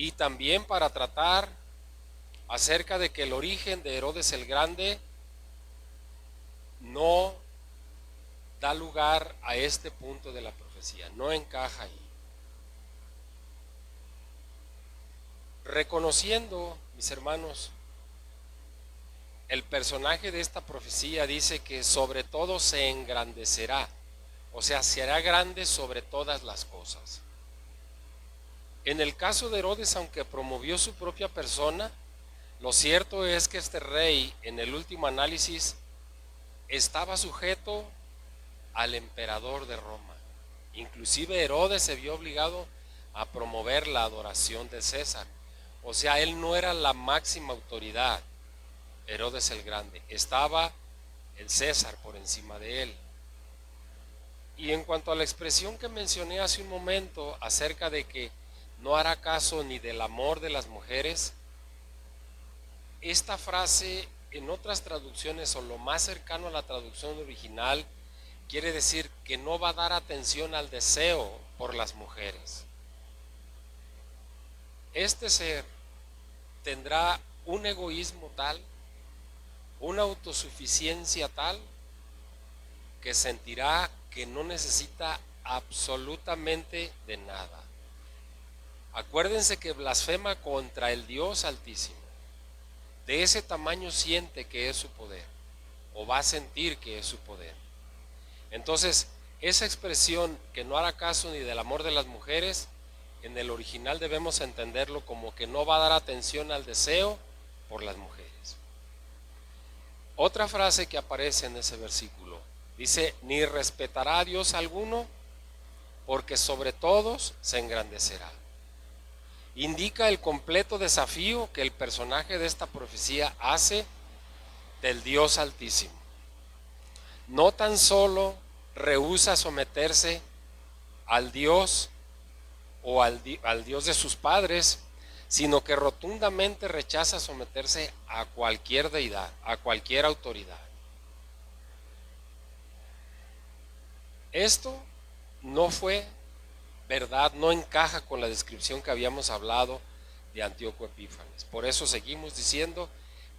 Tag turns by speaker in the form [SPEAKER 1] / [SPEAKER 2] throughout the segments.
[SPEAKER 1] y también para tratar acerca de que el origen de Herodes el Grande no da lugar a este punto de la profecía, no encaja ahí. Reconociendo, mis hermanos, el personaje de esta profecía dice que sobre todo se engrandecerá, o sea, se hará grande sobre todas las cosas. En el caso de Herodes, aunque promovió su propia persona, lo cierto es que este rey, en el último análisis, estaba sujeto al emperador de Roma. Inclusive Herodes se vio obligado a promover la adoración de César. O sea, él no era la máxima autoridad, Herodes el Grande. Estaba el César por encima de él. Y en cuanto a la expresión que mencioné hace un momento acerca de que no hará caso ni del amor de las mujeres, esta frase en otras traducciones o lo más cercano a la traducción original quiere decir que no va a dar atención al deseo por las mujeres. Este ser tendrá un egoísmo tal, una autosuficiencia tal, que sentirá que no necesita absolutamente de nada. Acuérdense que blasfema contra el Dios Altísimo. De ese tamaño siente que es su poder, o va a sentir que es su poder. Entonces, esa expresión que no hará caso ni del amor de las mujeres, en el original debemos entenderlo como que no va a dar atención al deseo por las mujeres. Otra frase que aparece en ese versículo dice, ni respetará a Dios alguno, porque sobre todos se engrandecerá. Indica el completo desafío que el personaje de esta profecía hace del Dios Altísimo. No tan solo rehúsa someterse al Dios o al Dios de sus padres, sino que rotundamente rechaza someterse a cualquier deidad, a cualquier autoridad. Esto no fue verdad, no encaja con la descripción que habíamos hablado de Antíoco Epífanes. Por eso seguimos diciendo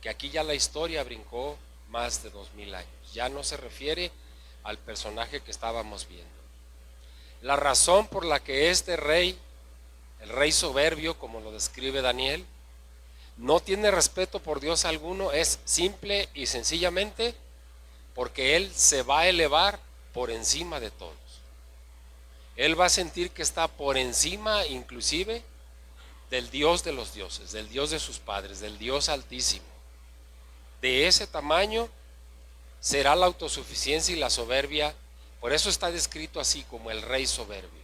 [SPEAKER 1] que aquí ya la historia brincó más de 2000 años. Ya no se refiere al personaje que estábamos viendo. La razón por la que este rey, el rey soberbio, como lo describe Daniel, no tiene respeto por Dios alguno es simple y sencillamente porque él se va a elevar por encima de todos. Él va a sentir que está por encima inclusive del Dios de los dioses, del Dios de sus padres, del Dios Altísimo. De ese tamaño será la autosuficiencia y la soberbia. Por eso está descrito así como el rey soberbio.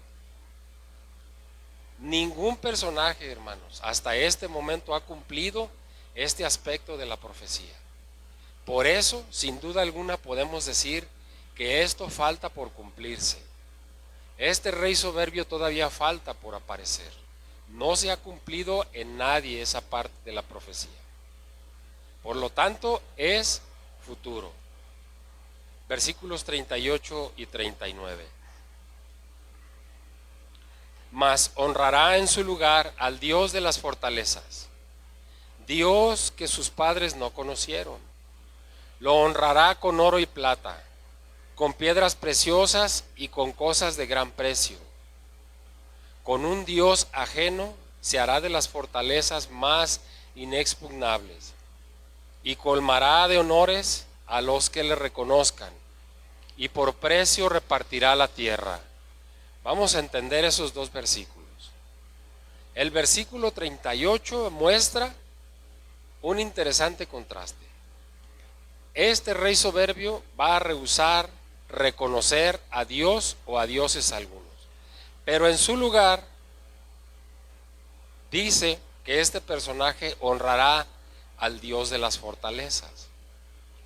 [SPEAKER 1] Ningún personaje, hermanos, hasta este momento ha cumplido este aspecto de la profecía. Por eso, sin duda alguna, podemos decir que esto falta por cumplirse. Este rey soberbio todavía falta por aparecer. No se ha cumplido en nadie esa parte de la profecía. Por lo tanto, es futuro. Versículos 38 y 39. Mas honrará en su lugar al Dios de las fortalezas, Dios que sus padres no conocieron. Lo honrará con oro y plata, con piedras preciosas y con cosas de gran precio. Con un Dios ajeno se hará de las fortalezas más inexpugnables y colmará de honores a los que le reconozcan y por precio repartirá la tierra. Vamos a entender esos dos versículos. El versículo 38 muestra un interesante contraste. Este rey soberbio va a rehusar reconocer a Dios o a dioses algunos. Pero en su lugar dice que este personaje honrará al Dios de las fortalezas.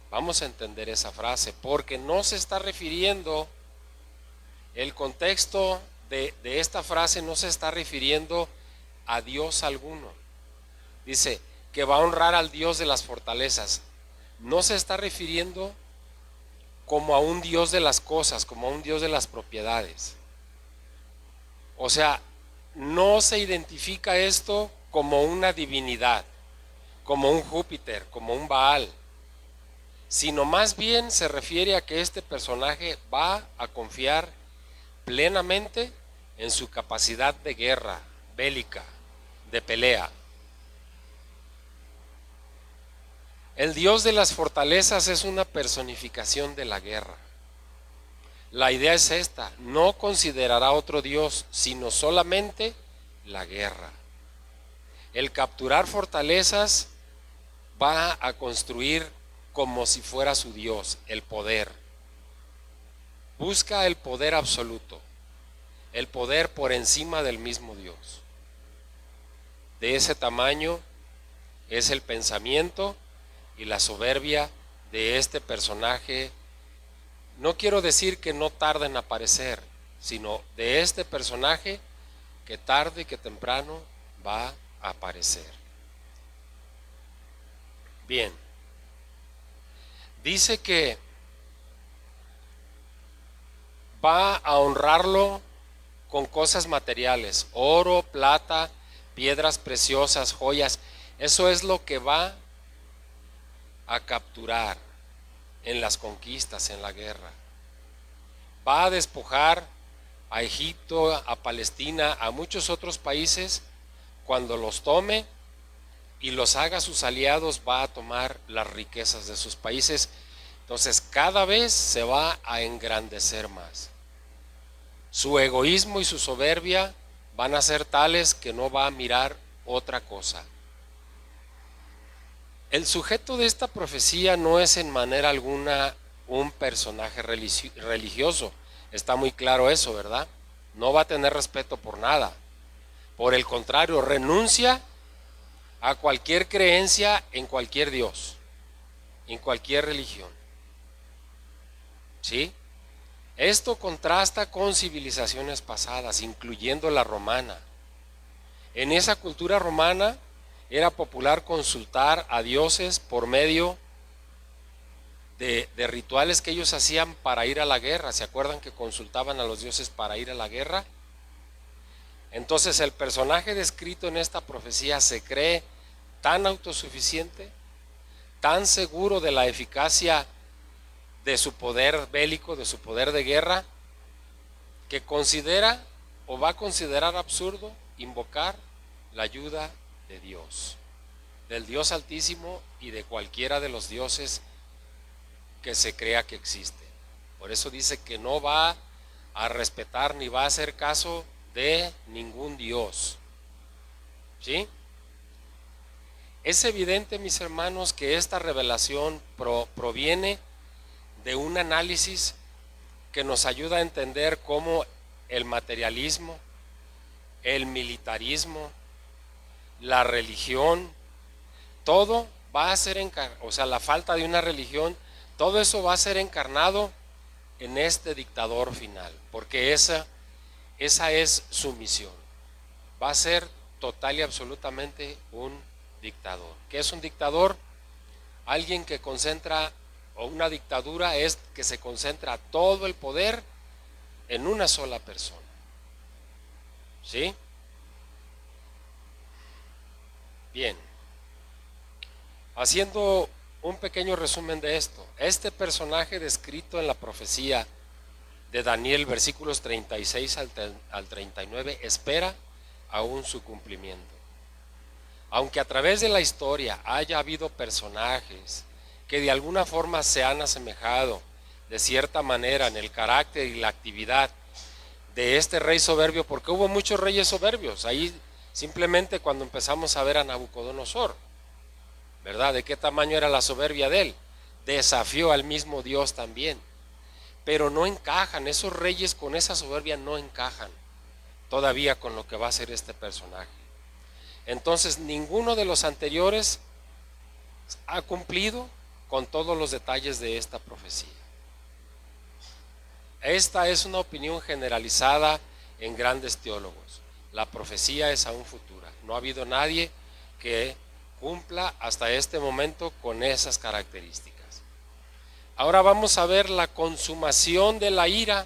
[SPEAKER 1] Vamos a entender esa frase, porque no se está refiriendo, el contexto de esta frase no se está refiriendo a Dios alguno. Dice que va a honrar al Dios de las fortalezas. No se está refiriendo como a un Dios de las cosas, como a un Dios de las propiedades. O sea, no se identifica esto como una divinidad, como un Júpiter, como un Baal, sino más bien se refiere a que este personaje va a confiar plenamente en su capacidad de guerra, bélica, de pelea. El Dios de las fortalezas es una personificación de la guerra. La idea es esta: no considerará otro Dios, sino solamente la guerra. El capturar fortalezas va a construir como si fuera su Dios, el poder. Busca el poder absoluto, el poder por encima del mismo Dios. De ese tamaño es el pensamiento y la soberbia de este personaje. No quiero decir que no tarde en aparecer, sino de este personaje que tarde que temprano va a aparecer. Bien, dice que va a honrarlo con cosas materiales: oro, plata, piedras preciosas, joyas. Eso es lo que va a capturar en las conquistas, en la guerra. Va a despojar a Egipto, a Palestina, a muchos otros países. Cuando los tome y los haga sus aliados, va a tomar las riquezas de sus países. Entonces cada vez se va a engrandecer más. Su egoísmo y su soberbia van a ser tales que no va a mirar otra cosa. El sujeto de esta profecía no es en manera alguna un personaje religioso. Está muy claro eso, ¿verdad? No va a tener respeto por nada. Por el contrario, renuncia a cualquier creencia en cualquier Dios, en cualquier religión. ¿Sí? Esto contrasta con civilizaciones pasadas, incluyendo la romana. En esa cultura romana era popular consultar a dioses por medio de rituales que ellos hacían para ir a la guerra. ¿Se acuerdan que consultaban a los dioses para ir a la guerra? Entonces el personaje descrito en esta profecía se cree tan autosuficiente, tan seguro de la eficacia de su poder bélico, de su poder de guerra, que considera o va a considerar absurdo invocar la ayuda de Dios, del Dios Altísimo y de cualquiera de los dioses que se crea que existe. Por eso dice que no va a respetar ni va a hacer caso de ningún Dios. ¿Sí? Es evidente, mis hermanos, que esta revelación proviene de un análisis que nos ayuda a entender cómo el materialismo, el militarismo, la religión, todo va a ser o sea, la falta de una religión, todo eso va a ser encarnado en este dictador final, porque esa es su misión. Va a ser total y absolutamente un dictador. ¿Qué es un dictador? Alguien que concentra, o una dictadura es que se concentra todo el poder en una sola persona. ¿Sí? Bien. Haciendo un pequeño resumen de esto, este personaje descrito en la profecía de Daniel, versículos 36 al 39, espera aún su cumplimiento. Aunque a través de la historia haya habido personajes que de alguna forma se han asemejado de cierta manera en el carácter y la actividad de este rey soberbio, porque hubo muchos reyes soberbios, ahí simplemente cuando empezamos a ver a Nabucodonosor, ¿verdad? ¿De qué tamaño era la soberbia de él? Desafió al mismo Dios también. Pero no encajan, esos reyes con esa soberbia no encajan todavía con lo que va a ser este personaje. Entonces ninguno de los anteriores ha cumplido con todos los detalles de esta profecía. Esta es una opinión generalizada en grandes teólogos. La profecía es aún futura. No ha habido nadie que cumpla hasta este momento con esas características. Ahora vamos a ver la consumación de la ira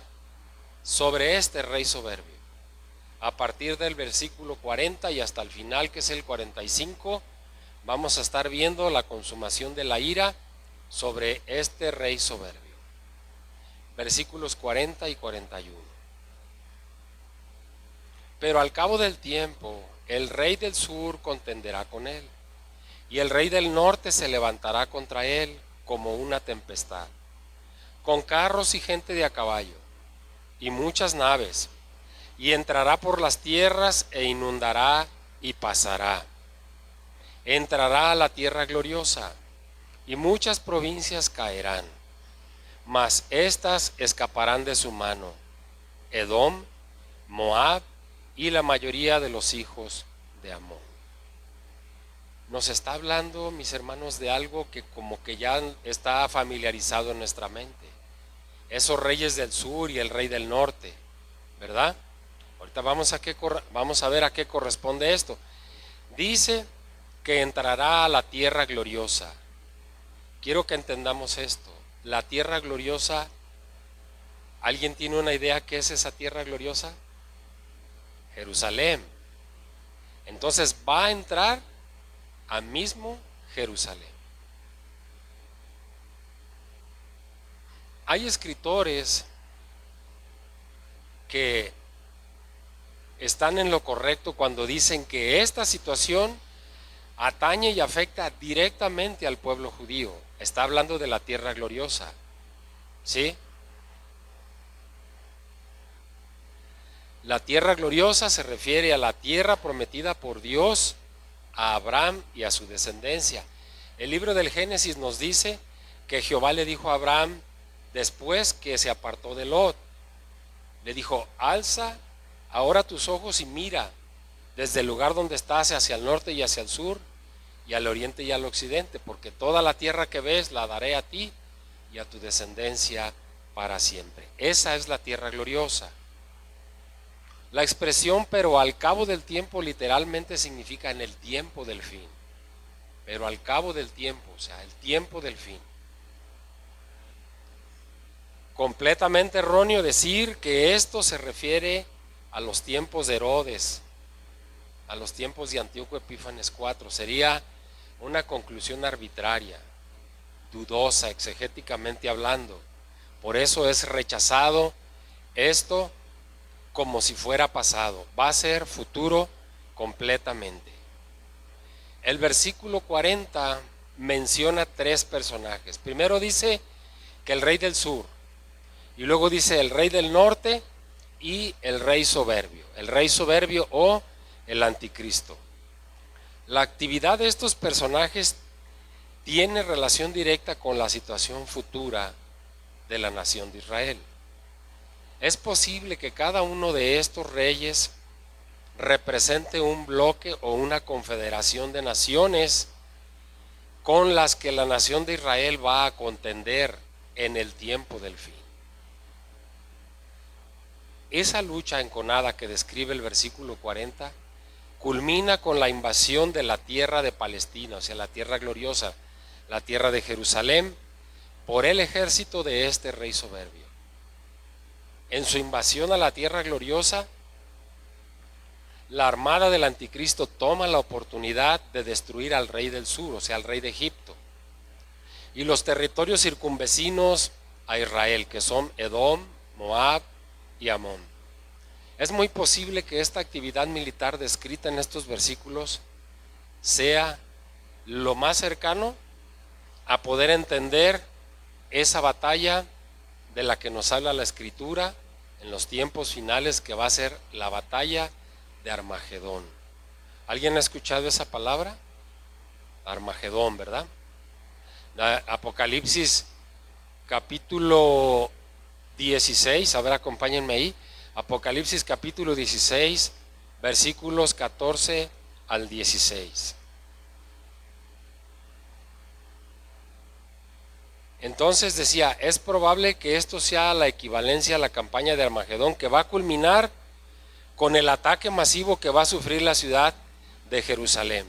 [SPEAKER 1] sobre este rey soberbio. A partir del versículo 40 y hasta el final, que es el 45, vamos a estar viendo la consumación de la ira sobre este rey soberbio. Versículos 40 y 41. Pero al cabo del tiempo, el rey del sur contenderá con él, y el rey del norte se levantará contra él como una tempestad, con carros y gente de a caballo, y muchas naves, y entrará por las tierras e inundará y pasará. Entrará a la tierra gloriosa, y muchas provincias caerán, mas éstas escaparán de su mano: Edom, Moab y la mayoría de los hijos de Amón. Nos está hablando, mis hermanos, de algo que como que ya está familiarizado en nuestra mente. Esos reyes del sur y el rey del norte, ¿verdad? Ahorita vamos a ver a qué corresponde esto. Dice que entrará a la tierra gloriosa. Quiero que entendamos esto. La tierra gloriosa, ¿alguien tiene una idea qué es esa tierra gloriosa? Jerusalén. Entonces va a entrar a mismo Jerusalén. Hay escritores que están en lo correcto cuando dicen que esta situación atañe y afecta directamente al pueblo judío. Está hablando de la tierra gloriosa, ¿sí? La tierra gloriosa se refiere a la tierra prometida por Dios a Abraham y a su descendencia. El libro del Génesis nos dice que Jehová le dijo a Abraham, después que se apartó de Lot, le dijo: alza ahora tus ojos y mira desde el lugar donde estás hacia el norte y hacia el sur, y al oriente y al occidente, porque toda la tierra que ves la daré a ti y a tu descendencia para siempre. Esa es la tierra gloriosa. La expresión pero al cabo del tiempo literalmente significa en el tiempo del fin. Pero al cabo del tiempo, o sea, el tiempo del fin. Completamente erróneo decir que esto se refiere a los tiempos de Herodes, a los tiempos de Antíoco Epífanes IV. Sería una conclusión arbitraria, dudosa, exegéticamente hablando. Por eso es rechazado esto como si fuera pasado. Va a ser futuro completamente. El versículo 40 menciona tres personajes. Primero dice que el rey del sur, y luego dice el rey del norte y el rey soberbio. El rey soberbio o el anticristo. La actividad de estos personajes tiene relación directa con la situación futura de la nación de Israel. Es posible que cada uno de estos reyes represente un bloque o una confederación de naciones con las que la nación de Israel va a contender en el tiempo del fin. Esa lucha enconada que describe el versículo 40 culmina con la invasión de la tierra de Palestina, o sea, la tierra gloriosa, la tierra de Jerusalén, por el ejército de este rey soberbio. En su invasión a la tierra gloriosa, la armada del anticristo toma la oportunidad de destruir al rey del sur, o sea, al rey de Egipto, y los territorios circunvecinos a Israel, que son Edom, Moab y Amón. Es muy posible que esta actividad militar descrita en estos versículos sea lo más cercano a poder entender esa batalla de la que nos habla la Escritura en los tiempos finales, que va a ser la batalla de Armagedón. ¿Alguien ha escuchado esa palabra? Armagedón, ¿verdad? Apocalipsis capítulo 16, a ver, acompáñenme ahí. Apocalipsis capítulo 16, versículos 14 al 16. Entonces decía, es probable que esto sea la equivalencia a la campaña de Armagedón, que va a culminar con el ataque masivo que va a sufrir la ciudad de Jerusalén.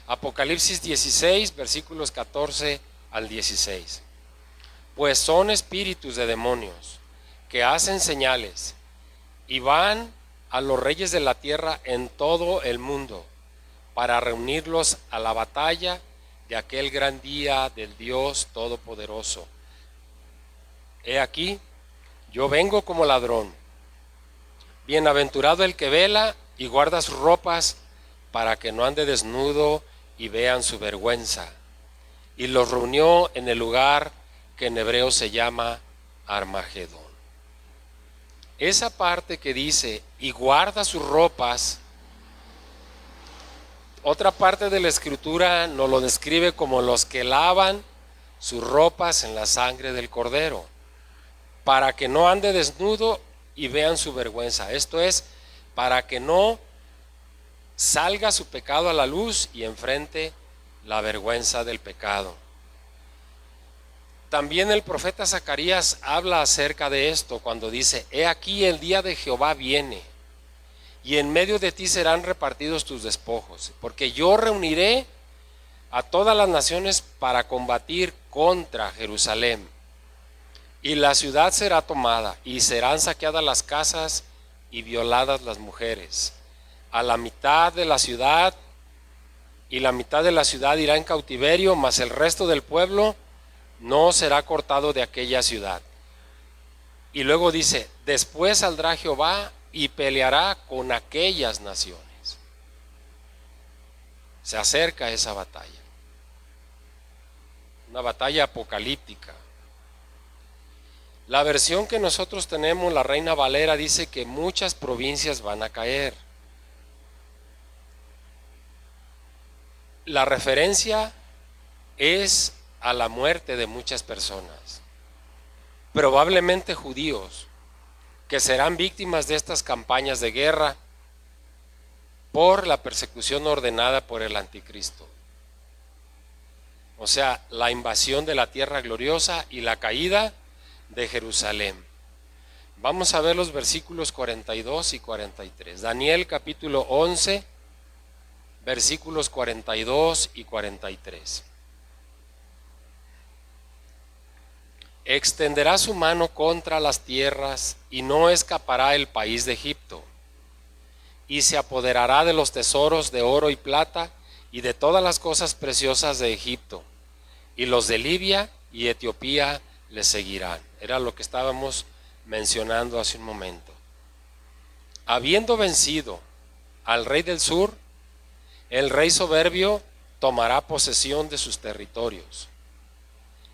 [SPEAKER 1] Apocalipsis 16, versículos 14 al 16. Pues son espíritus de demonios que hacen señales y van a los reyes de la tierra en todo el mundo para reunirlos a la batalla de aquel gran día del Dios Todopoderoso. He aquí, yo vengo como ladrón. Bienaventurado el que vela y guarda sus ropas para que no ande desnudo y vean su vergüenza. Y los reunió en el lugar que en hebreo se llama Armagedón. Esa parte que dice, y guarda sus ropas, otra parte de la escritura nos lo describe como los que lavan sus ropas en la sangre del cordero, para que no ande desnudo y vean su vergüenza. Esto es, para que no salga su pecado a la luz y enfrente la vergüenza del pecado. También el profeta Zacarías habla acerca de esto cuando dice, he aquí el día de Jehová viene, y en medio de ti serán repartidos tus despojos, porque yo reuniré a todas las naciones para combatir contra Jerusalén, y la ciudad será tomada, y serán saqueadas las casas y violadas las mujeres. A la mitad de la ciudad, y la mitad de la ciudad irá en cautiverio, mas el resto del pueblo no será cortado de aquella ciudad. Y luego dice, después saldrá Jehová y peleará con aquellas naciones. Se acerca esa batalla, una batalla apocalíptica. La versión que nosotros tenemos, la Reina Valera, dice que muchas provincias van a caer. La referencia es a la muerte de muchas personas, probablemente judíos, que serán víctimas de estas campañas de guerra por la persecución ordenada por el anticristo. O sea, la invasión de la tierra gloriosa y la caída de Jerusalén. Vamos a ver los versículos 42 y 43. Daniel capítulo 11, versículos 42 y 43. Extenderá su mano contra las tierras y no escapará el país de Egipto, y se apoderará de los tesoros de oro y plata y de todas las cosas preciosas de Egipto, y los de Libia y Etiopía le seguirán. Era lo que estábamos mencionando hace un momento. Habiendo vencido al rey del sur, el rey soberbio tomará posesión de sus territorios.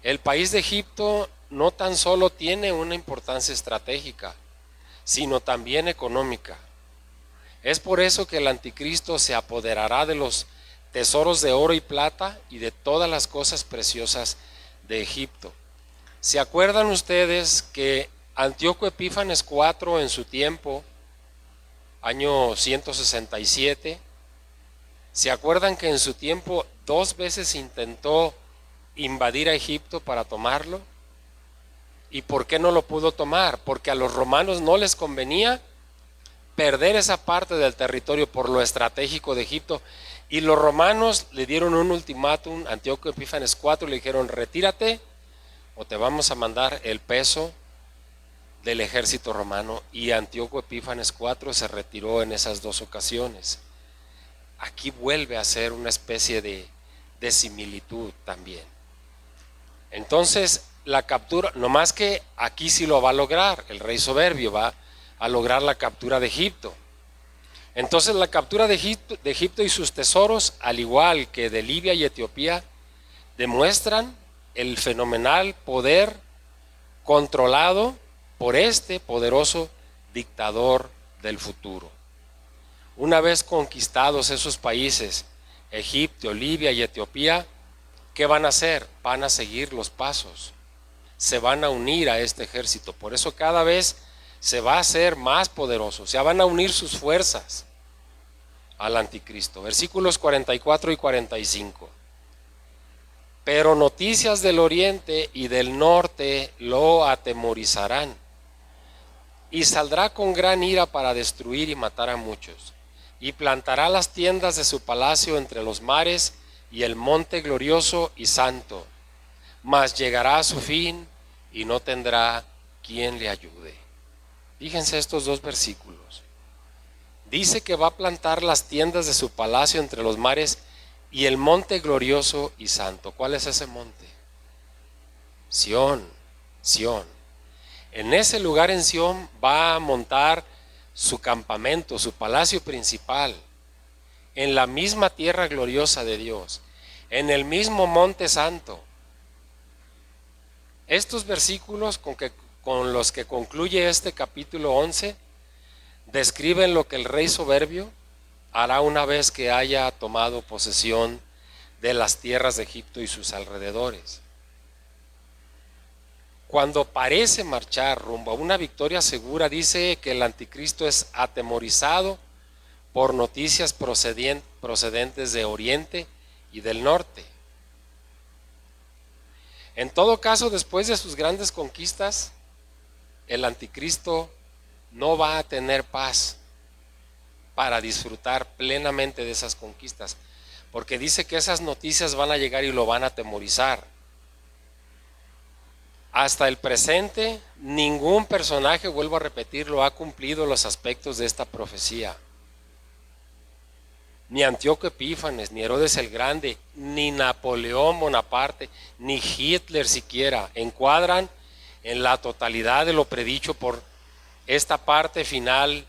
[SPEAKER 1] El país de Egipto no tan solo tiene una importancia estratégica, sino también económica. Es por eso que el anticristo se apoderará de los tesoros de oro y plata y de todas las cosas preciosas de Egipto. ¿Se acuerdan ustedes que Antíoco Epífanes IV en su tiempo, año 167, se acuerdan que en su tiempo 2 veces intentó invadir a Egipto para tomarlo? ¿Y por qué no lo pudo tomar? Porque a los romanos no les convenía perder esa parte del territorio por lo estratégico de Egipto, y los romanos le dieron un ultimátum a Antíoco Epífanes IV, le dijeron, retírate o te vamos a mandar el peso del ejército romano, y Antíoco Epífanes IV se retiró en esas 2 ocasiones. Aquí vuelve a ser una especie de similitud también. Entonces la captura, no más que aquí sí lo va a lograr, el rey soberbio va a lograr la captura de Egipto. Entonces la captura de Egipto y sus tesoros, al igual que de Libia y Etiopía, demuestran el fenomenal poder controlado por este poderoso dictador del futuro. Una vez conquistados esos países, Egipto, Libia y Etiopía, ¿qué van a hacer? Van a seguir los pasos, se van a unir a este ejército. Por eso cada vez se va a hacer más poderoso, o sea, van a unir sus fuerzas al anticristo. Versículos 44 y 45. Pero noticias del oriente y del norte lo atemorizarán, y saldrá con gran ira para destruir y matar a muchos, y plantará las tiendas de su palacio entre los mares y el monte glorioso y santo, mas llegará a su fin y no tendrá quien le ayude. Fíjense estos dos versículos. Dice que va a plantar las tiendas de su palacio entre los mares y el monte glorioso y santo. ¿Cuál es ese monte? Sión, Sión. En ese lugar en Sión va a montar su campamento, su palacio principal, en la misma tierra gloriosa de Dios, en el mismo monte santo. Estos versículos con los que concluye este capítulo 11 describen lo que el rey soberbio hará una vez que haya tomado posesión de las tierras de Egipto y sus alrededores. Cuando parece marchar rumbo a una victoria segura, dice que el anticristo es atemorizado por noticias procedentes de Oriente y del Norte. En todo caso, después de sus grandes conquistas, el anticristo no va a tener paz para disfrutar plenamente de esas conquistas, porque dice que esas noticias van a llegar y lo van a atemorizar. Hasta el presente, ningún personaje, vuelvo a repetirlo, ha cumplido los aspectos de esta profecía. Ni Antíoco Epífanes, ni Herodes el Grande, ni Napoleón Bonaparte, ni Hitler siquiera encuadran en la totalidad de lo predicho por esta parte final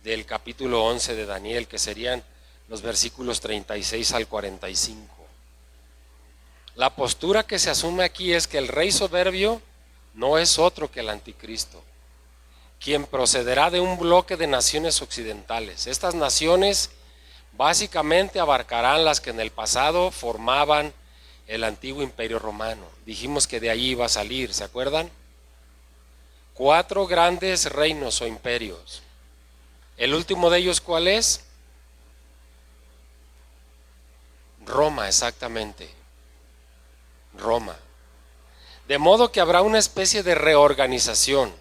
[SPEAKER 1] del capítulo 11 de Daniel, que serían los versículos 36 al 45. La postura que se asume aquí es que el rey soberbio no es otro que el anticristo, quien procederá de un bloque de naciones occidentales. Estas naciones básicamente abarcarán las que en el pasado formaban el antiguo imperio romano. Dijimos que de allí iba a salir, ¿se acuerdan? 4 grandes reinos o imperios. El último de ellos, ¿cuál es? Roma, exactamente. Roma. De modo que habrá una especie de reorganización,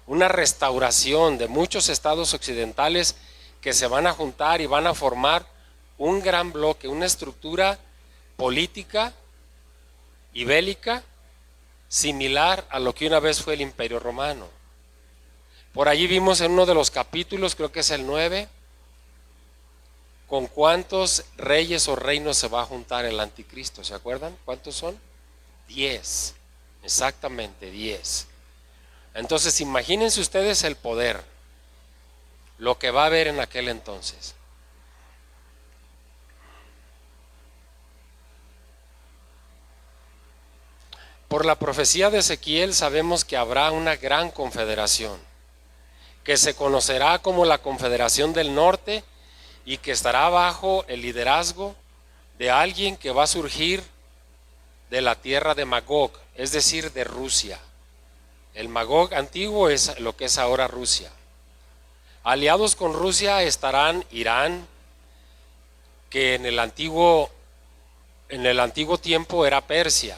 [SPEAKER 1] una restauración de muchos estados occidentales que se van a juntar y van a formar un gran bloque, una estructura política y bélica similar a lo que una vez fue el Imperio Romano. Por allí vimos en uno de los capítulos, creo que es el 9, con cuántos reyes o reinos se va a juntar el anticristo, ¿se acuerdan? ¿Cuántos son? 10, exactamente 10. Entonces imagínense ustedes el poder, lo que va a haber en aquel entonces. Por la profecía de Ezequiel sabemos que habrá una gran confederación, que se conocerá como la Confederación del Norte y que estará bajo el liderazgo de alguien que va a surgir de la tierra de Magog, es decir, de Rusia. El Magog antiguo es lo que es ahora Rusia. Aliados con Rusia estarán Irán, que en el antiguo tiempo era Persia,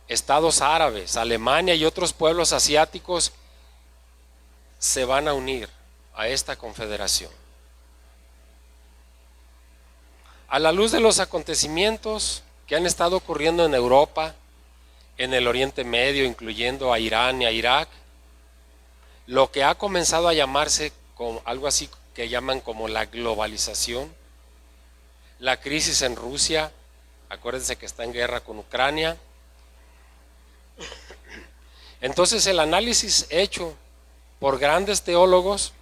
[SPEAKER 1] estados árabes, Alemania y otros pueblos asiáticos se van a unir a esta confederación. A la luz de los acontecimientos que han estado ocurriendo en Europa, en el Oriente Medio, incluyendo a Irán y a Irak, lo que ha comenzado a llamarse como algo así que llaman como la globalización, la crisis en Rusia, acuérdense que está en guerra con Ucrania. Entonces el análisis hecho por grandes teólogos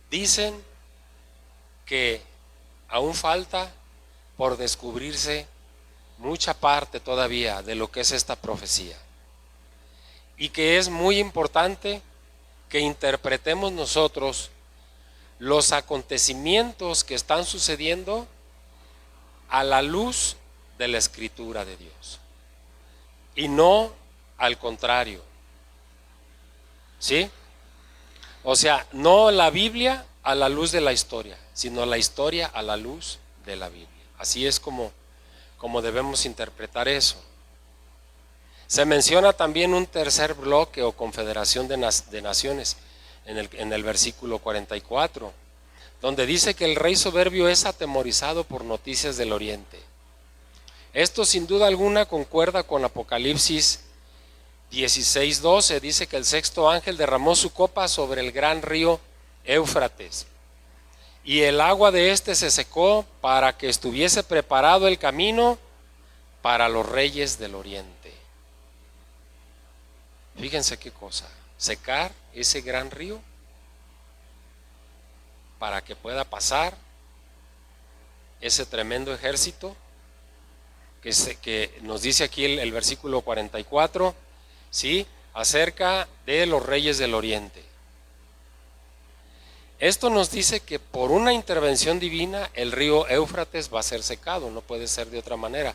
[SPEAKER 1] dicen que aún falta por descubrirse mucha parte todavía de lo que es esta profecía, y que es muy importante que interpretemos nosotros los acontecimientos que están sucediendo a la luz de la Escritura de Dios y no al contrario, ¿sí? O sea, no la Biblia a la luz de la historia, sino la historia a la luz de la Biblia. Así es como debemos interpretar eso. Se menciona también un tercer bloque o confederación de naciones en el versículo 44, donde dice que el rey soberbio es atemorizado por noticias del oriente. Esto sin duda alguna concuerda con Apocalipsis 16:12 dice que el sexto ángel derramó su copa sobre el gran río Éufrates, y el agua de éste se secó para que estuviese preparado el camino para los reyes del oriente. Fíjense qué cosa, secar ese gran río para que pueda pasar ese tremendo ejército que nos dice aquí el versículo 44, ¿sí?, acerca de los reyes del oriente. Esto nos dice que por una intervención divina el río Éufrates va a ser secado, no puede ser de otra manera.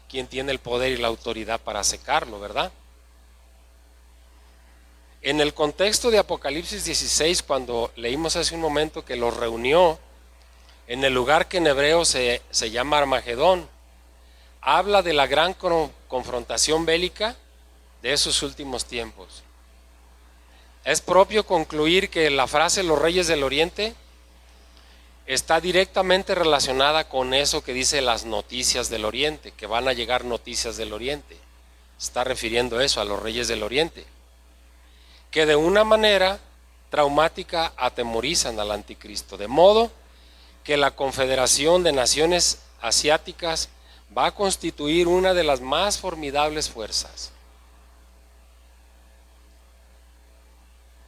[SPEAKER 1] ¿Quién tiene el poder y la autoridad para secarlo, verdad? En el contexto de Apocalipsis 16, cuando leímos hace un momento que los reunió en el lugar que en hebreo se llama Armagedón, habla de la gran confrontación bélica de esos últimos tiempos. Es propio concluir que la frase los reyes del oriente está directamente relacionada con eso que dice las noticias del oriente, que van a llegar noticias del oriente. Está refiriendo eso a los reyes del oriente, que de una manera traumática atemorizan al anticristo, de modo que la Confederación de Naciones Asiáticas va a constituir una de las más formidables fuerzas.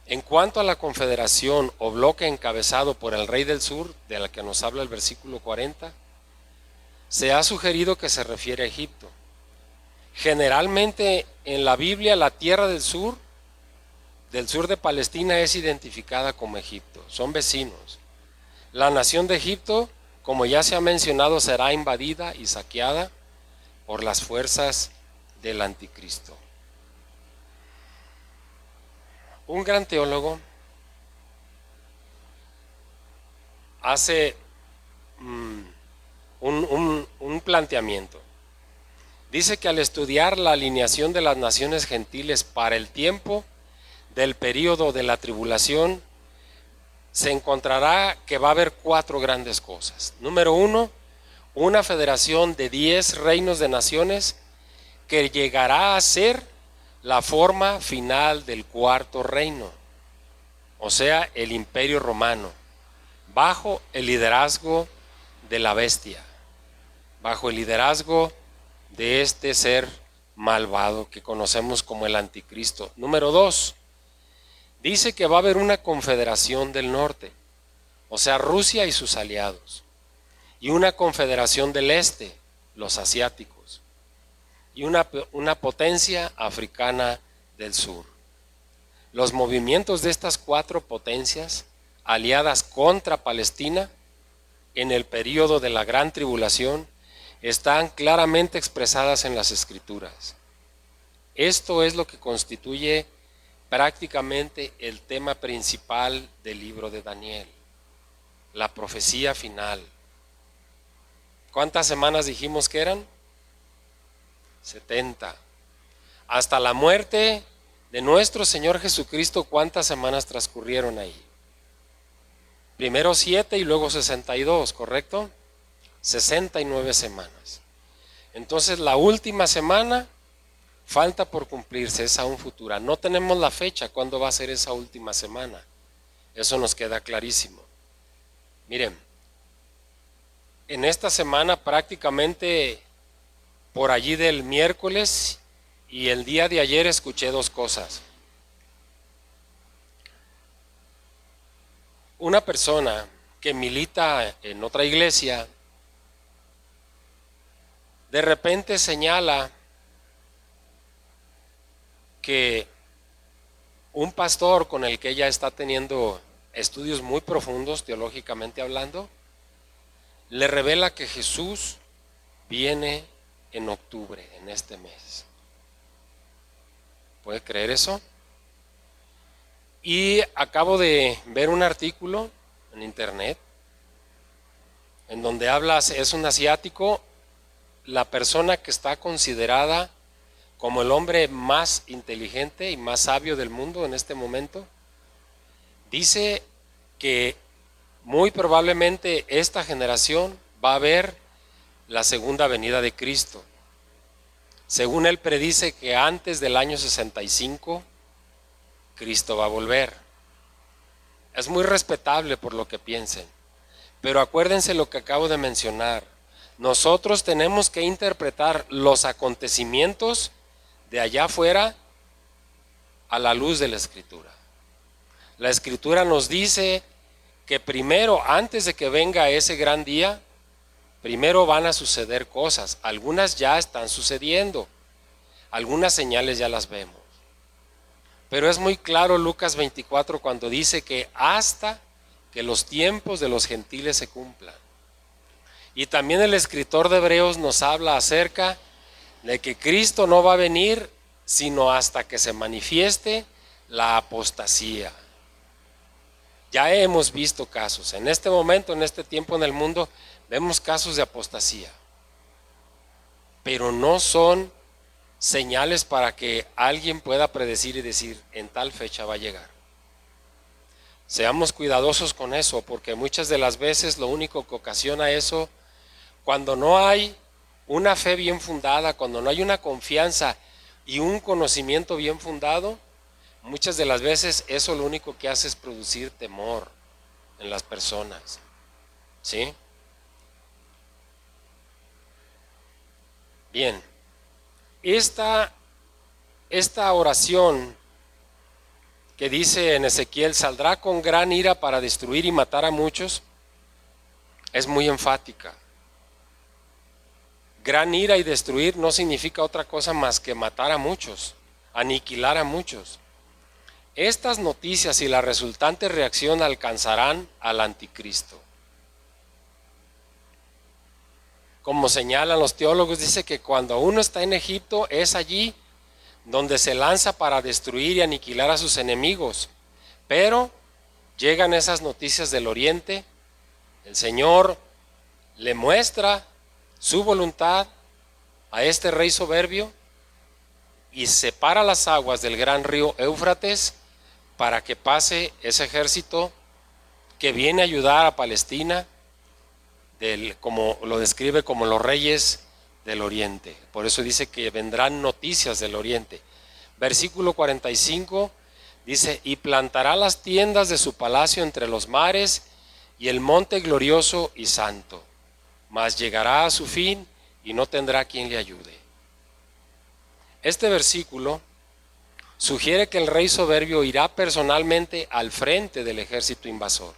[SPEAKER 1] En cuanto a la confederación o bloque encabezado por el rey del sur, de la que nos habla el versículo 40, se ha sugerido que se refiere a Egipto. Generalmente en la Biblia la tierra del sur de Palestina es identificada como Egipto, son vecinos. La nación de Egipto, como ya se ha mencionado, será invadida y saqueada por las fuerzas del anticristo. Un gran teólogo hace un planteamiento. Dice que al estudiar la alineación de las naciones gentiles para el tiempo del período de la tribulación, se encontrará que va a haber 4 grandes cosas. Número 1, una federación de 10 reinos de naciones que llegará a ser la forma final del 4.º reino, o sea, el Imperio Romano, bajo el liderazgo de la bestia, bajo el liderazgo de este ser malvado que conocemos como el anticristo. Número 2, dice que va a haber una confederación del norte, o sea, Rusia y sus aliados, y una confederación del este, los asiáticos, y una potencia africana del sur. Los movimientos de estas 4 potencias aliadas contra Palestina en el período de la gran tribulación están claramente expresadas en las Escrituras. Esto es lo que constituye prácticamente el tema principal del libro de Daniel, la profecía final. ¿Cuántas semanas dijimos que eran? 70. Hasta la muerte de nuestro Señor Jesucristo, ¿cuántas semanas transcurrieron ahí? Primero 7 y luego 62, ¿correcto? 69 semanas. Entonces la última semana falta por cumplirse, es aún futura. No tenemos la fecha, cuándo va a ser esa última semana. Eso nos queda clarísimo. Miren, en esta semana prácticamente por allí del miércoles y el día de ayer escuché 2 cosas. Una persona que milita en otra iglesia de repente señala que un pastor con el que ella está teniendo estudios muy profundos teológicamente hablando, le revela que Jesús viene en octubre, en este mes. ¿Puede creer eso? Y acabo de ver un artículo en internet en donde habla, es un asiático, la persona que está considerada como el hombre más inteligente y más sabio del mundo en este momento, dice que muy probablemente esta generación va a ver la segunda venida de Cristo. Según él predice que antes del año 65 Cristo va a volver. Es muy respetable por lo que piensen, pero acuérdense lo que acabo de mencionar. Nosotros tenemos que interpretar los acontecimientos de allá afuera a la luz de la Escritura. La Escritura nos dice que primero, antes de que venga ese gran día, primero van a suceder cosas. Algunas ya están sucediendo, algunas señales ya las vemos. Pero es muy claro Lucas 24 cuando dice que hasta que los tiempos de los gentiles se cumplan. Y también el escritor de Hebreos nos habla acerca de que Cristo no va a venir sino hasta que se manifieste la apostasía. Ya hemos visto casos. En este momento, en este tiempo en el mundo, vemos casos de apostasía. Pero no son señales para que alguien pueda predecir y decir, en tal fecha va a llegar. Seamos cuidadosos con eso, porque muchas de las veces lo único que ocasiona eso, cuando no hay una fe bien fundada, cuando no hay una confianza y un conocimiento bien fundado, muchas de las veces eso lo único que hace es producir temor en las personas. ¿Sí? Bien. Esta oración que dice en Ezequiel, saldrá con gran ira para destruir y matar a muchos, es muy enfática. Gran ira y destruir no significa otra cosa más que matar a muchos, aniquilar a muchos. Estas noticias y la resultante reacción alcanzarán al anticristo. Como señalan los teólogos, dice que cuando uno está en Egipto es allí donde se lanza para destruir y aniquilar a sus enemigos. Pero llegan esas noticias del oriente, el Señor le muestra su voluntad a este rey soberbio y separa las aguas del gran río Éufrates para que pase ese ejército que viene a ayudar a Palestina, como lo describe como los reyes del oriente. Por eso dice que vendrán noticias del oriente. Versículo 45 dice, y plantará las tiendas de su palacio entre los mares y el monte glorioso y santo, mas llegará a su fin y no tendrá quien le ayude. Este versículo sugiere que el rey soberbio irá personalmente al frente del ejército invasor.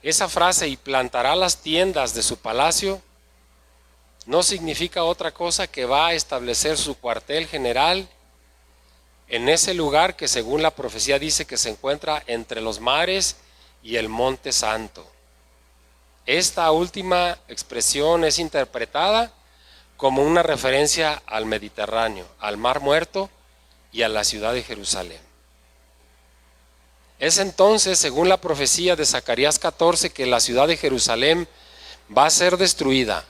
[SPEAKER 1] Esa frase, y plantará las tiendas de su palacio, no significa otra cosa que va a establecer su cuartel general en ese lugar que según la profecía dice que se encuentra entre los mares y el monte santo. Esta última expresión es interpretada como una referencia al Mediterráneo, al Mar Muerto y a la ciudad de Jerusalén. Es entonces, según la profecía de Zacarías 14, que la ciudad de Jerusalén va a ser destruida.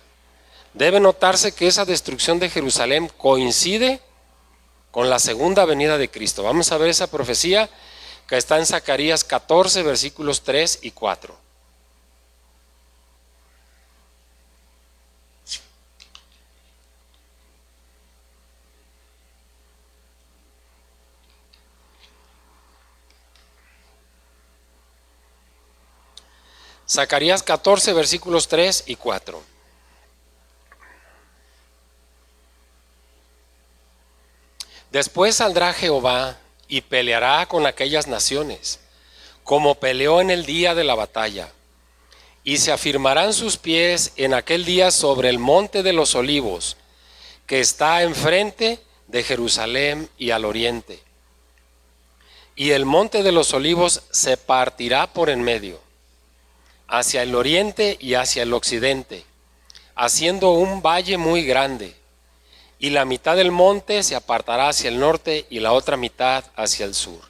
[SPEAKER 1] Debe notarse que esa destrucción de Jerusalén coincide con la segunda venida de Cristo. Vamos a ver esa profecía que está en Zacarías 14, versículos 3 y 4. Zacarías 14, versículos 3 y 4. Después saldrá Jehová y peleará con aquellas naciones, como peleó en el día de la batalla, y se afirmarán sus pies en aquel día sobre el monte de los olivos, que está enfrente de Jerusalén y al oriente. Y el monte de los olivos se partirá por en medio, hacia el oriente y hacia el occidente, haciendo un valle muy grande, y la mitad del monte se apartará hacia el norte y la otra mitad hacia el sur.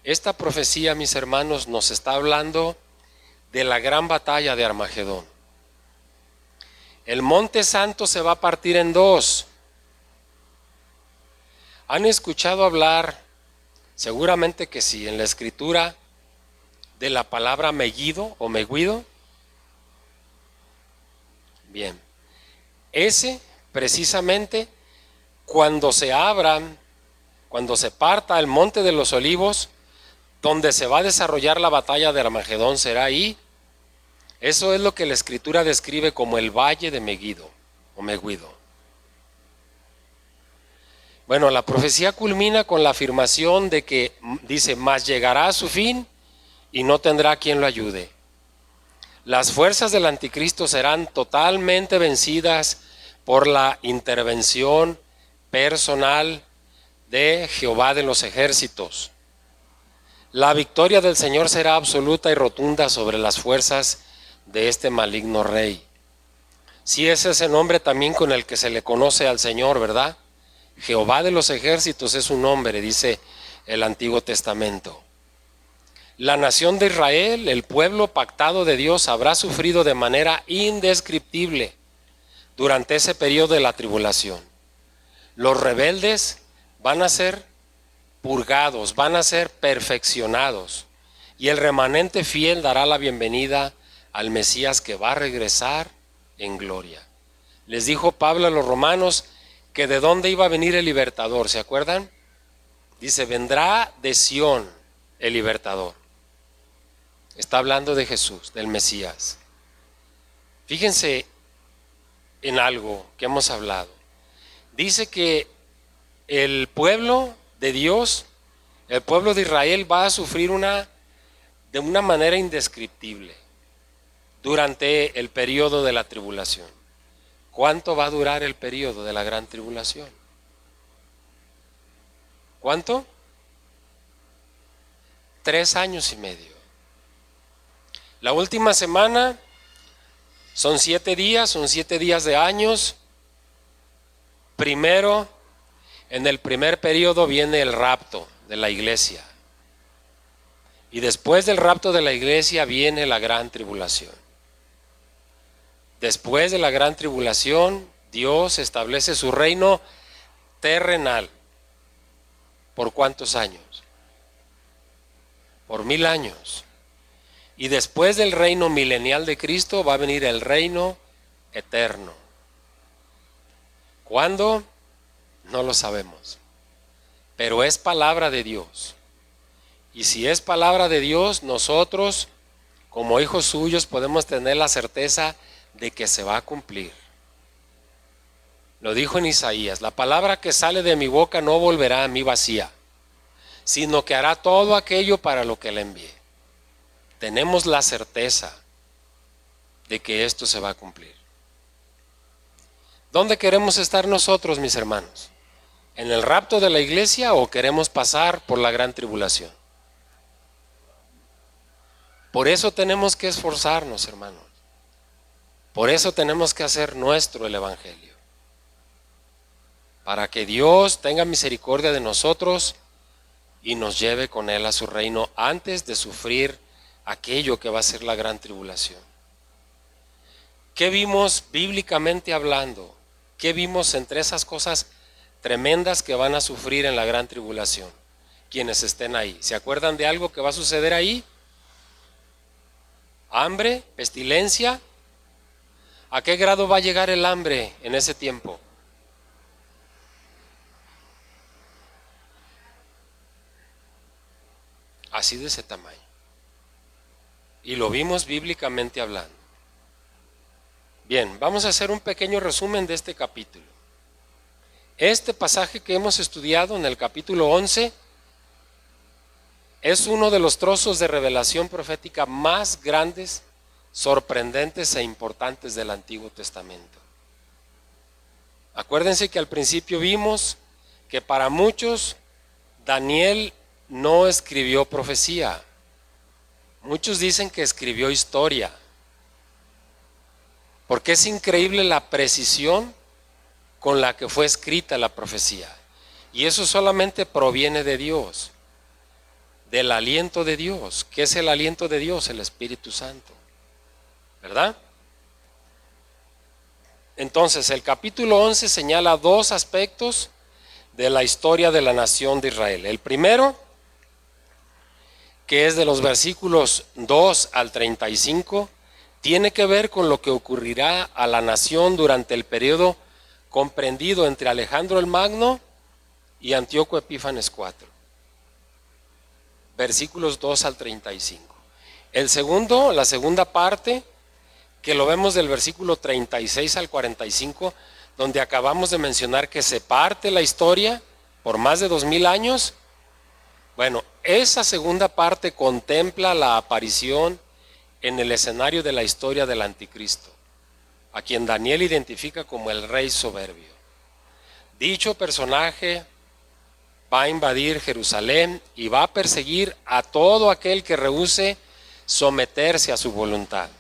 [SPEAKER 1] Esta profecía, mis hermanos, nos está hablando de la gran batalla de Armagedón. El monte santo se va a partir en dos. ¿Han escuchado hablar? Seguramente que sí, en la escritura, de la palabra Megiddo o Megiddo. Bien, ese precisamente cuando se abra, cuando se parta el monte de los olivos, donde se va a desarrollar la batalla de Armagedón, será ahí. Eso es lo que la Escritura describe como el valle de Megiddo o Megiddo. Bueno, la profecía culmina con la afirmación de que dice, mas llegará a su fin y no tendrá quien lo ayude. Las fuerzas del anticristo serán totalmente vencidas por la intervención personal de Jehová de los ejércitos. La victoria del Señor será absoluta y rotunda sobre las fuerzas de este maligno rey. Si ese es el nombre también con el que se le conoce al Señor, ¿verdad? Jehová de los ejércitos es su nombre, dice el Antiguo Testamento. La nación de Israel, el pueblo pactado de Dios, habrá sufrido de manera indescriptible durante ese periodo de la tribulación. Los rebeldes van a ser purgados, van a ser perfeccionados, y el remanente fiel dará la bienvenida al Mesías que va a regresar en gloria. Les dijo Pablo a los romanos que de dónde iba a venir el libertador, ¿se acuerdan? Dice, vendrá de Sión el libertador. Está hablando de Jesús, del Mesías. Fíjense en algo que hemos hablado. Dice que el pueblo de Dios, el pueblo de Israel va a sufrir de una manera indescriptible durante el periodo de la tribulación. ¿Cuánto va a durar el periodo de la gran tribulación? ¿Cuánto? 3 años y medio. La última semana son 7 días, son 7 días de años. Primero, en el primer periodo viene el rapto de la iglesia. Y después del rapto de la iglesia viene la gran tribulación. Después de la gran tribulación, Dios establece su reino terrenal. ¿Por cuántos años? Por 1000 años. Y después del reino milenial de Cristo va a venir el reino eterno. ¿Cuándo? No lo sabemos. Pero es palabra de Dios. Y si es palabra de Dios, nosotros, como hijos suyos, podemos tener la certeza de que se va a cumplir. Lo dijo en Isaías, la palabra que sale de mi boca no volverá a mí vacía, sino que hará todo aquello para lo que la envié. Tenemos la certeza de que esto se va a cumplir. ¿Dónde queremos estar nosotros, mis hermanos? ¿En el rapto de la iglesia o queremos pasar por la gran tribulación? Por eso tenemos que esforzarnos, hermanos. Por eso tenemos que hacer nuestro el evangelio. Para que Dios tenga misericordia de nosotros y nos lleve con Él a su reino antes de sufrir aquello que va a ser la gran tribulación. ¿Qué vimos bíblicamente hablando? ¿Qué vimos entre esas cosas tremendas que van a sufrir en la gran tribulación? Quienes estén ahí. ¿Se acuerdan de algo que va a suceder ahí? ¿Hambre? ¿Pestilencia? ¿A qué grado va a llegar el hambre en ese tiempo? Así de ese tamaño. Y lo vimos bíblicamente hablando. Bien, vamos a hacer un pequeño resumen de este capítulo. Este pasaje que hemos estudiado en el capítulo 11 es uno de los trozos de revelación profética más grandes, sorprendentes e importantes del Antiguo Testamento. Acuérdense que al principio vimos que para muchos Daniel no escribió profecía. Muchos dicen que escribió historia, porque es increíble la precisión con la que fue escrita la profecía. Y eso solamente proviene de Dios, del aliento de Dios. ¿Qué es el aliento de Dios? El Espíritu Santo, ¿verdad? Entonces, el capítulo 11 señala 2 aspectos de la historia de la nación de Israel. El primero, que es de los versículos 2 al 35, tiene que ver con lo que ocurrirá a la nación durante el periodo comprendido entre Alejandro el Magno y Antíoco Epífanes IV. Versículos 2 al 35. La segunda parte, que lo vemos del versículo 36 al 45, donde acabamos de mencionar que se parte la historia por más de 2000 años. Bueno, esa segunda parte contempla la aparición en el escenario de la historia del anticristo, a quien Daniel identifica como el rey soberbio. Dicho personaje va a invadir Jerusalén y va a perseguir a todo aquel que rehúse someterse a su voluntad.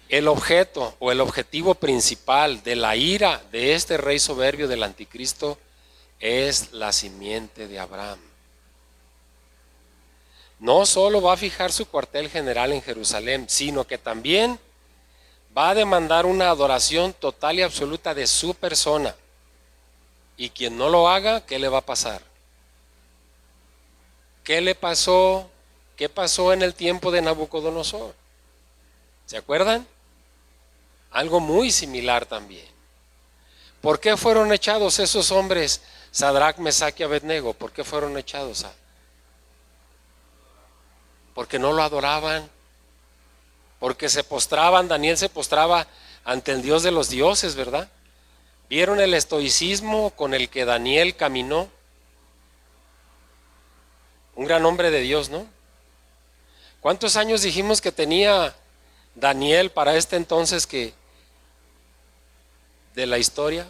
[SPEAKER 1] El objeto o el objetivo principal de la ira de este rey soberbio del anticristo es la simiente de Abraham. No solo va a fijar su cuartel general en Jerusalén, sino que también va a demandar una adoración total y absoluta de su persona. Y quien no lo haga, ¿qué le va a pasar? ¿Qué le pasó? ¿Qué pasó en el tiempo de Nabucodonosor? ¿Se acuerdan? Algo muy similar también. ¿Por qué fueron echados esos hombres, Sadrach, Mesach y Abednego? ¿Por qué fueron echados? Porque no lo adoraban, porque se postraban. Daniel se postraba ante el Dios de los dioses, ¿verdad? ¿Vieron el estoicismo con el que Daniel caminó? Un gran hombre de Dios, ¿no? ¿Cuántos años dijimos que tenía Daniel para este entonces de la historia?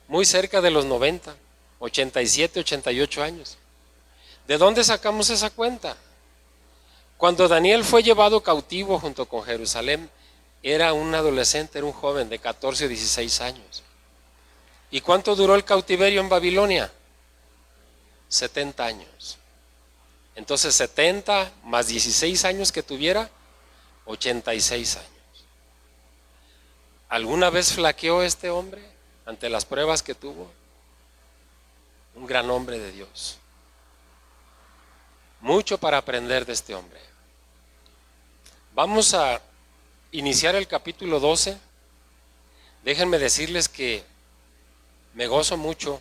[SPEAKER 1] Muy cerca de los 90, 87, 88 años. ¿De dónde sacamos esa cuenta? Cuando Daniel fue llevado cautivo junto con Jerusalén, era un adolescente, era un joven de 14 o 16 años. ¿Y cuánto duró el cautiverio en Babilonia? 70 años. Entonces 70 más 16 años que tuviera, 86 años. ¿Alguna vez flaqueó este hombre ante las pruebas que tuvo? Un gran hombre de Dios. Mucho para aprender de este hombre. Vamos a iniciar el capítulo 12. Déjenme decirles que me gozo mucho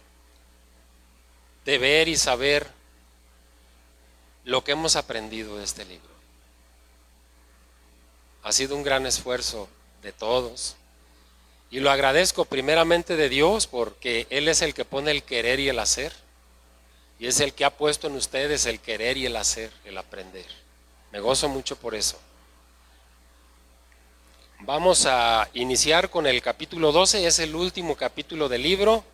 [SPEAKER 1] de ver y saber lo que hemos aprendido de este libro. Ha sido un gran esfuerzo de todos y lo agradezco primeramente de Dios, porque Él es el que pone el querer y el hacer, y es el que ha puesto en ustedes el querer y el hacer, el aprender. Me gozo mucho por eso. Vamos a iniciar con el capítulo 12, es el último capítulo del libro.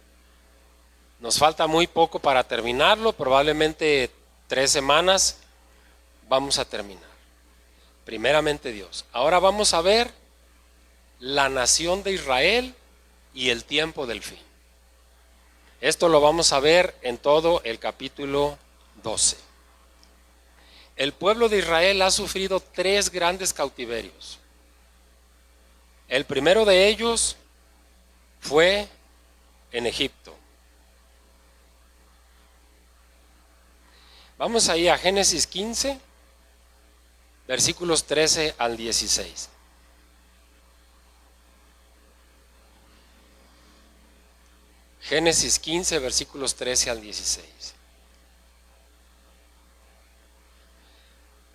[SPEAKER 1] Nos falta muy poco para terminarlo, probablemente 3 semanas vamos a terminar. Primeramente Dios. Ahora vamos a ver la nación de Israel y el tiempo del fin. Esto lo vamos a ver en todo el capítulo 12. El pueblo de Israel ha sufrido 3 grandes cautiverios. El primero de ellos fue en Egipto. Vamos ahí a Génesis 15, versículos 13 al 16. Génesis 15, versículos 13 al 16.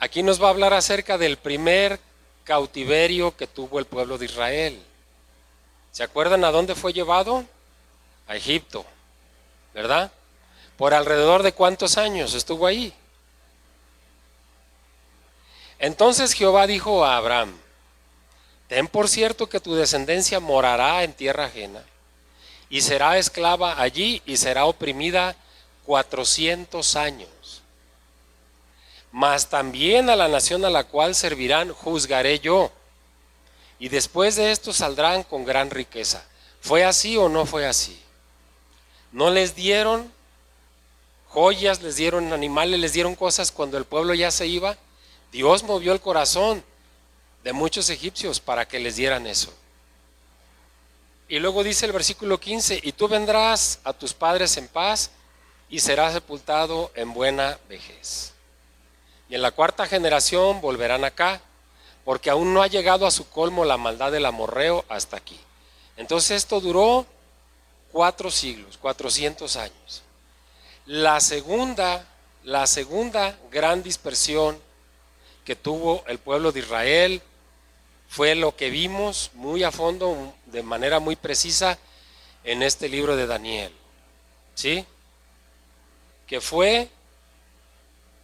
[SPEAKER 1] Aquí nos va a hablar acerca del primer cautiverio que tuvo el pueblo de Israel. ¿Se acuerdan a dónde fue llevado? A Egipto, ¿verdad? ¿Por alrededor de cuántos años estuvo ahí? Entonces Jehová dijo a Abraham: ten por cierto que tu descendencia morará en tierra ajena, y será esclava allí y será oprimida 400 años. Mas también a la nación a la cual servirán juzgaré yo, y después de esto saldrán con gran riqueza. ¿Fue así o no fue así? ¿No les dieron joyas, les dieron animales, les dieron cosas cuando el pueblo ya se iba? Dios movió el corazón de muchos egipcios para que les dieran eso. Y luego dice el versículo 15: y tú vendrás a tus padres en paz y serás sepultado en buena vejez. Y en la 4ª generación volverán acá, porque aún no ha llegado a su colmo la maldad del amorreo hasta aquí. Entonces esto duró 4 siglos, 400 años. La segunda gran dispersión que tuvo el pueblo de Israel fue lo que vimos muy a fondo, de manera muy precisa, en este libro de Daniel, ¿sí? Que fue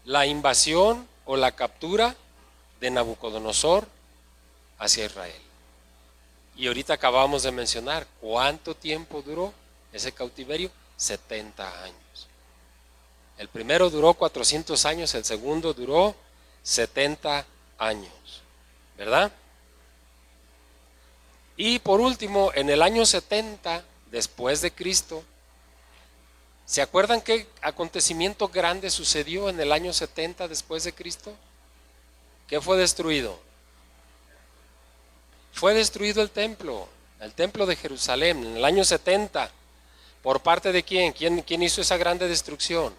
[SPEAKER 1] la invasión o la captura de Nabucodonosor hacia Israel. Y ahorita acabamos de mencionar cuánto tiempo duró ese cautiverio: 70 años. El primero duró 400 años, el segundo duró 70 años, ¿verdad? Y por último, en el año 70 después de Cristo, ¿se acuerdan qué acontecimiento grande sucedió en el año 70 después de Cristo? ¿Qué fue destruido? Fue destruido el templo de Jerusalén en el año 70. ¿Por parte de quién? ¿Quién hizo esa grande destrucción?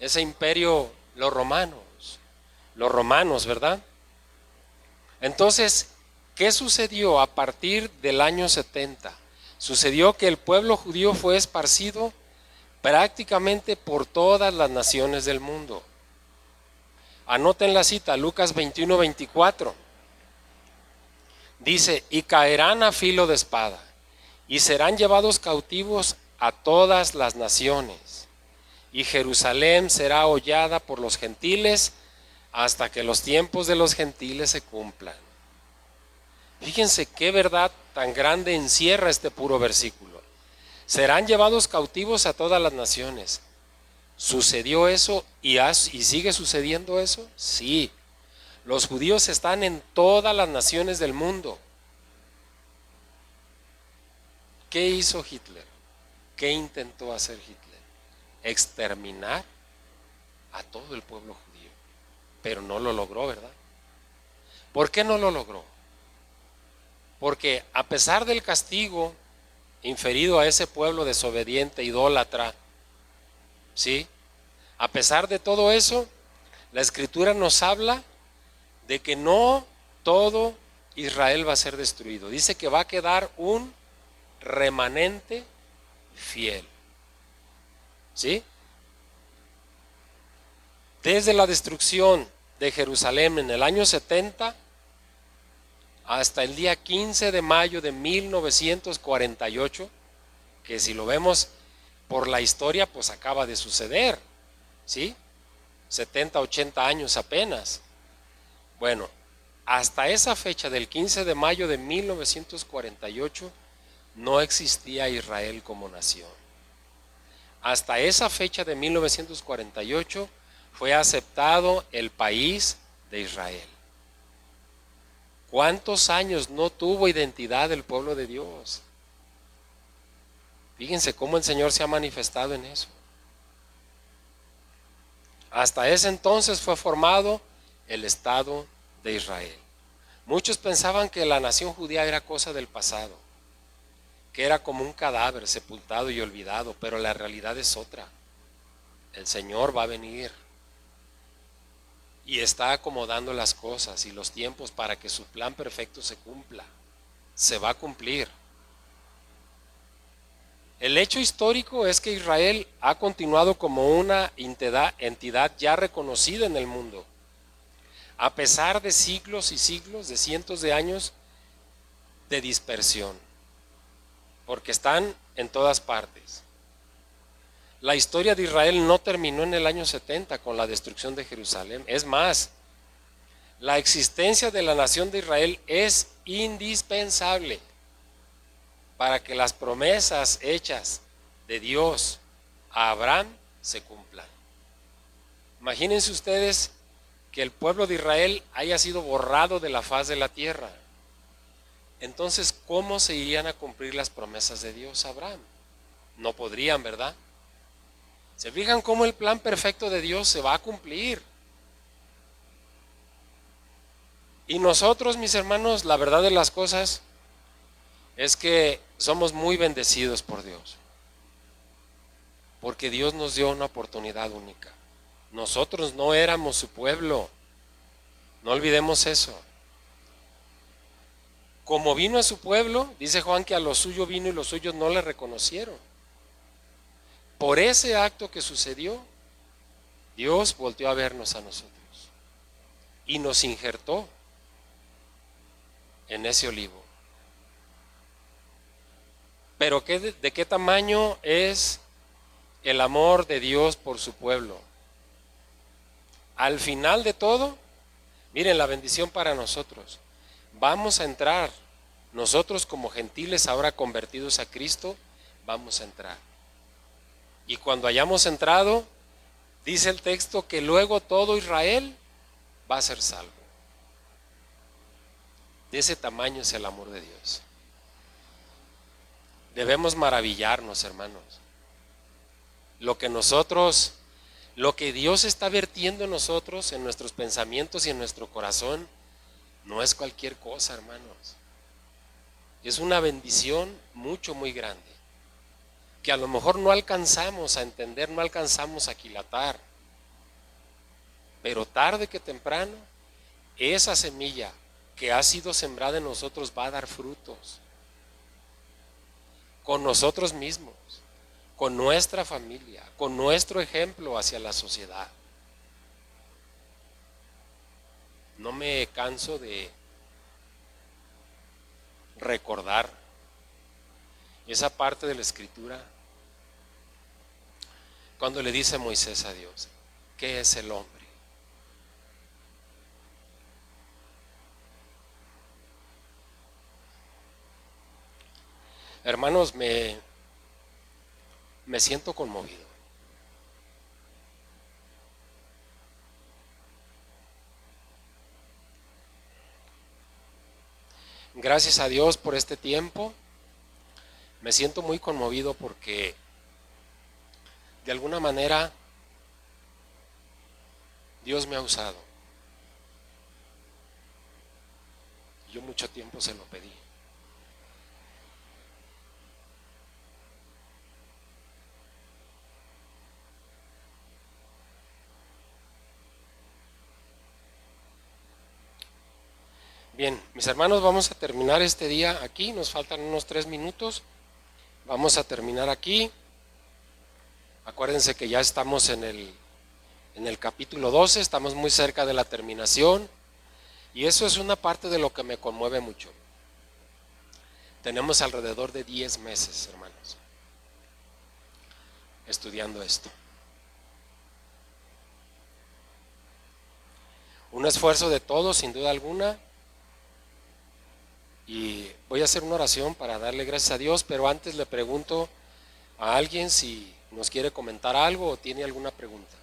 [SPEAKER 1] Ese imperio, los romanos, ¿verdad? Entonces, ¿qué sucedió a partir del año 70? Sucedió que el pueblo judío fue esparcido prácticamente por todas las naciones del mundo. Anoten la cita, Lucas 21-24. Dice: y caerán a filo de espada, y serán llevados cautivos a todas las naciones, y Jerusalén será hollada por los gentiles hasta que los tiempos de los gentiles se cumplan. Fíjense qué verdad tan grande encierra este puro versículo. Serán llevados cautivos a todas las naciones. ¿Sucedió eso y sigue sucediendo eso? Sí. Los judíos están en todas las naciones del mundo. ¿Qué hizo Hitler? ¿Qué intentó hacer Hitler? Exterminar a todo el pueblo judío. Pero no lo logró, ¿verdad? ¿Por qué no lo logró? Porque a pesar del castigo inferido a ese pueblo desobediente, idólatra, ¿sí? A pesar de todo eso, la Escritura nos habla de que no todo Israel va a ser destruido. Dice que va a quedar un remanente fiel, ¿sí? Desde la destrucción de Jerusalén en el año 70 hasta el día 15 de mayo de 1948, que si lo vemos por la historia, pues acaba de suceder, ¿sí? 70, 80 años apenas. Bueno, hasta esa fecha del 15 de mayo de 1948 no existía Israel como nación. Hasta esa fecha de 1948 fue aceptado el país de Israel. ¿Cuántos años no tuvo identidad el pueblo de Dios? Fíjense cómo el Señor se ha manifestado en eso. Hasta ese entonces fue formado el Estado de Israel. Muchos pensaban que la nación judía era cosa del pasado, que era como un cadáver sepultado y olvidado, pero la realidad es otra. El Señor va a venir y está acomodando las cosas y los tiempos para que su plan perfecto se cumpla. Se va a cumplir. El hecho histórico es que Israel ha continuado como una entidad ya reconocida en el mundo, a pesar de siglos y siglos, de cientos de años de dispersión, porque están en todas partes. La historia de Israel no terminó en el año 70 con la destrucción de Jerusalén. Es más, la existencia de la nación de Israel es indispensable para que las promesas hechas de Dios a Abraham se cumplan. Imagínense ustedes que el pueblo de Israel haya sido borrado de la faz de la tierra. Entonces, ¿cómo se irían a cumplir las promesas de Dios a Abraham? No podrían, ¿verdad? ¿Se fijan cómo el plan perfecto de Dios se va a cumplir? Y nosotros, mis hermanos, la verdad de las cosas es que somos muy bendecidos por Dios, porque Dios nos dio una oportunidad única. Nosotros no éramos su pueblo, no olvidemos eso. Como vino a su pueblo, dice Juan que a lo suyo vino y los suyos no le reconocieron. Por ese acto que sucedió, Dios volteó a vernos a nosotros y nos injertó en ese olivo. Pero ¿de qué tamaño es el amor de Dios por su pueblo? Al final de todo, miren la bendición para nosotros. Vamos a entrar, nosotros como gentiles ahora convertidos a Cristo, vamos a entrar. Y cuando hayamos entrado, dice el texto que luego todo Israel va a ser salvo. De ese tamaño es el amor de Dios. Debemos maravillarnos, hermanos. Lo que Dios está vertiendo en nosotros, en nuestros pensamientos y en nuestro corazón, no es cualquier cosa, hermanos. Es una bendición muy grande, que a lo mejor no alcanzamos a entender, no alcanzamos a aquilatar. Pero tarde que temprano, esa semilla que ha sido sembrada en nosotros va a dar frutos. Con nosotros mismos, con nuestra familia, con nuestro ejemplo hacia la sociedad. No me canso de recordar esa parte de la Escritura cuando le dice Moisés a Dios, ¿qué es el hombre? Hermanos, me siento conmovido. Gracias a Dios por este tiempo. Me siento muy conmovido porque de alguna manera Dios me ha usado. Yo mucho tiempo se lo pedí. Bien, mis hermanos, vamos a terminar este día aquí. Nos faltan unos 3 minutos. Vamos a terminar aquí. Acuérdense que ya estamos en el capítulo 12, estamos muy cerca de la terminación. Y eso es una parte de lo que me conmueve mucho. Tenemos alrededor de 10 meses, hermanos, estudiando esto. Un esfuerzo de todos, sin duda alguna. Y voy a hacer una oración para darle gracias a Dios, pero antes le pregunto a alguien si nos quiere comentar algo o tiene alguna pregunta.